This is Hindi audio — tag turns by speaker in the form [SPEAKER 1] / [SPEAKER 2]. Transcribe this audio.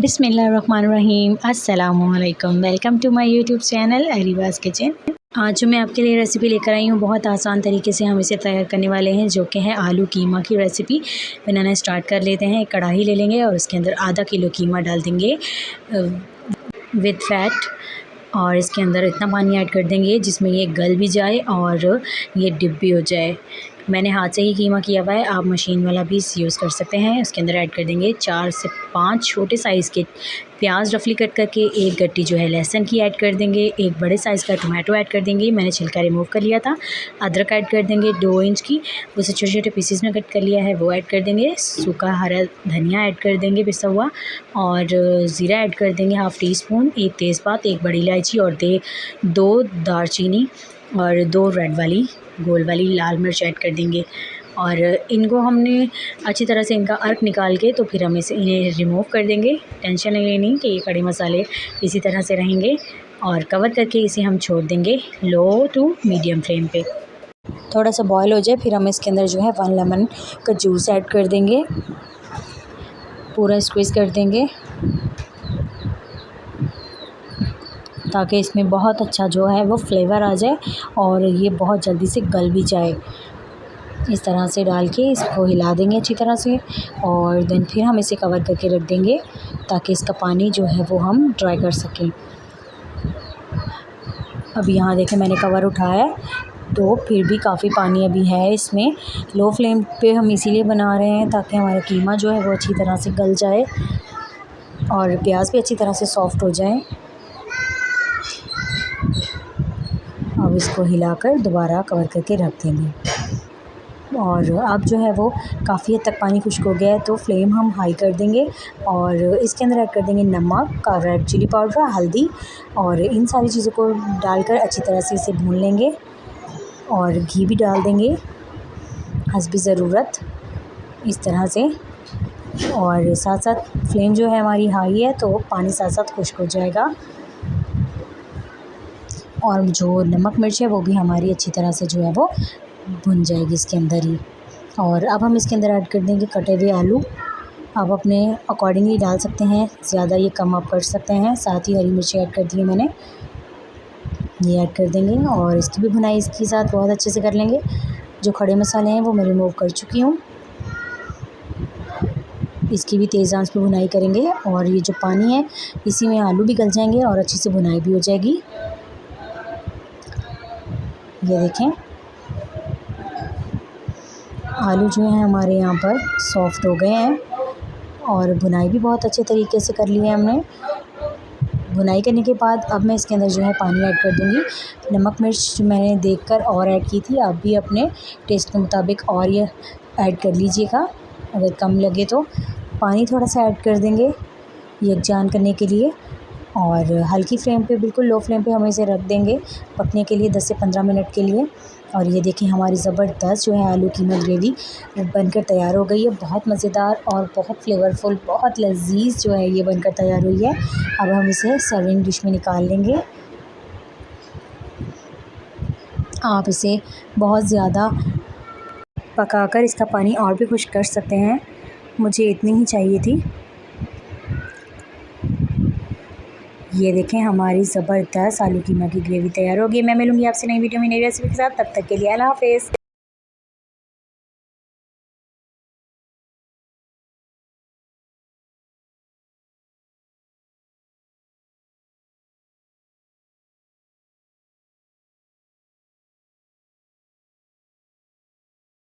[SPEAKER 1] बिस्मिल्लाहिर्रहमानिर्रहीम। अस्सलामुअलैकुम। Welcome to my YouTube channel Areeba's kitchen. आज जो मैं आपके लिए रेसिपी लेकर आई हूँ, बहुत आसान तरीके से हम इसे तैयार करने वाले हैं, जो कि है आलू कीमा की रेसिपी। बनाना स्टार्ट कर लेते हैं। एक कढ़ाई ले लेंगे और उसके अंदर आधा किलो कीमा डाल देंगे विद फैट, और इसके अंदर इतना पानी ऐड कर देंगे जिसमें ये गल भी जाए और ये डिप भी हो जाए। मैंने हाथ से ही कीमा किया हुआ है, आप मशीन वाला भी यूज़ कर सकते हैं। उसके अंदर ऐड कर देंगे 4 से 5 छोटे साइज़ के प्याज रफली कट करके, एक गट्टी जो है लहसुन की ऐड कर देंगे, एक बड़े साइज़ का टमाटो ऐड कर देंगे, मैंने छिलका रिमूव कर लिया था। अदरक ऐड कर देंगे 2 इंच की, उसे छोटे छोटे पीसेस में कट कर लिया है, वो ऐड कर देंगे। सूखा हरा धनिया ऐड कर देंगे पिसा हुआ, और ज़ीरा ऐड कर देंगे हाफ़ टी स्पून, एक तेज़पात, एक बड़ी इलायची और 2 दालचीनी और 2 रेड वाली गोल वाली लाल मिर्च ऐड कर देंगे। और इनको हमने अच्छी तरह से इनका अर्क निकाल के तो फिर हम इन्हें रिमूव कर देंगे। टेंशन नहीं लेनी कि ये खड़े मसाले इसी तरह से रहेंगे, और कवर करके इसे हम छोड़ देंगे लो टू मीडियम फ्लेम पे। थोड़ा सा बॉयल हो जाए फिर हम इसके अंदर जो है 1 लेमन का जूस ऐड कर देंगे, पूरा स्क्वीज़ कर देंगे ताकि इसमें बहुत अच्छा जो है वो फ्लेवर आ जाए और ये बहुत जल्दी से गल भी जाए। इस तरह से डाल के इसको हिला देंगे अच्छी तरह से, और देन फिर हम इसे कवर करके रख देंगे ताकि इसका पानी जो है वो हम ड्राई कर सकें। अब यहाँ देखें मैंने कवर उठाया तो फिर भी काफ़ी पानी अभी है इसमें। लो फ्लेम पे हम इसीलिए बना रहे हैं ताकि हमारा कीमा जो है वो अच्छी तरह से गल जाए और प्याज भी अच्छी तरह से सॉफ़्ट हो जाए। अब इसको हिलाकर दोबारा कवर करके रख देंगे, और अब जो है वो काफ़ी हद तक पानी खुश्क हो गया है तो फ्लेम हम हाई कर देंगे, और इसके अंदर ऐड कर देंगे नमक, रेड चिली पाउडर, हल्दी, और इन सारी चीज़ों को डालकर अच्छी तरह से इसे भून लेंगे, और घी भी डाल देंगे हस्बी ज़रूरत इस तरह से। और साथ साथ फ्लेम जो है हमारी हाई है तो पानी साथ साथ खुश्क हो जाएगा, और जो नमक मिर्च है वो भी हमारी अच्छी तरह से जो है वो भुन जाएगी इसके अंदर ही। और अब हम इसके अंदर ऐड कर देंगे कटे हुए आलू। आप अपने अकॉर्डिंगली डाल सकते हैं, ज़्यादा ये कम आप कर सकते हैं। साथ ही हरी मिर्ची ऐड कर दी है मैंने, ये ऐड कर देंगे, और इसकी भी भुनाई इसके साथ बहुत अच्छे से कर लेंगे। जो खड़े मसाले हैं वो मैं रिमूव कर चुकी हूँ, इसकी भी तेज़ आंच पे भुनाई करेंगे, और ये जो पानी है इसी में आलू भी गल जाएंगे और अच्छी से भुनाई भी हो जाएगी। ये देखें आलू जो है हमारे यहाँ पर सॉफ़्ट हो गए हैं, और भुनाई भी बहुत अच्छे तरीके से कर ली है हमने। भुनाई करने के बाद अब मैं इसके अंदर जो है पानी ऐड कर दूँगी। नमक मिर्च मैंने देखकर और ऐड की थी, आप भी अपने टेस्ट के मुताबिक और ये ऐड कर लीजिएगा, अगर कम लगे तो। पानी थोड़ा सा ऐड कर देंगे यकजान करने के लिए, और हल्की फ्लेम पे, बिल्कुल लो फ्लेम पे हम इसे रख देंगे पकने के लिए 10 से 15 मिनट के लिए। और ये देखिए हमारी ज़बरदस्त जो है आलू कीमा ग्रेवी बनकर तैयार हो गई है। बहुत मज़ेदार और बहुत फ्लेवरफुल, बहुत लज़ीज़ जो है ये बनकर तैयार हुई है। अब हम इसे सर्विंग डिश में निकाल लेंगे। आप इसे बहुत ज़्यादा पकाकर इसका पानी और भी खुश्क कर सकते हैं, मुझे इतनी ही चाहिए थी। ये देखें हमारी ज़बरदस्त आलू कीमा की ग्रेवी तैयार होगी। मैं मिलूँगी आपसे नई वीडियो में नई रेसिपी के साथ, तब तक के लिए अल्लाह हाफ़िज़।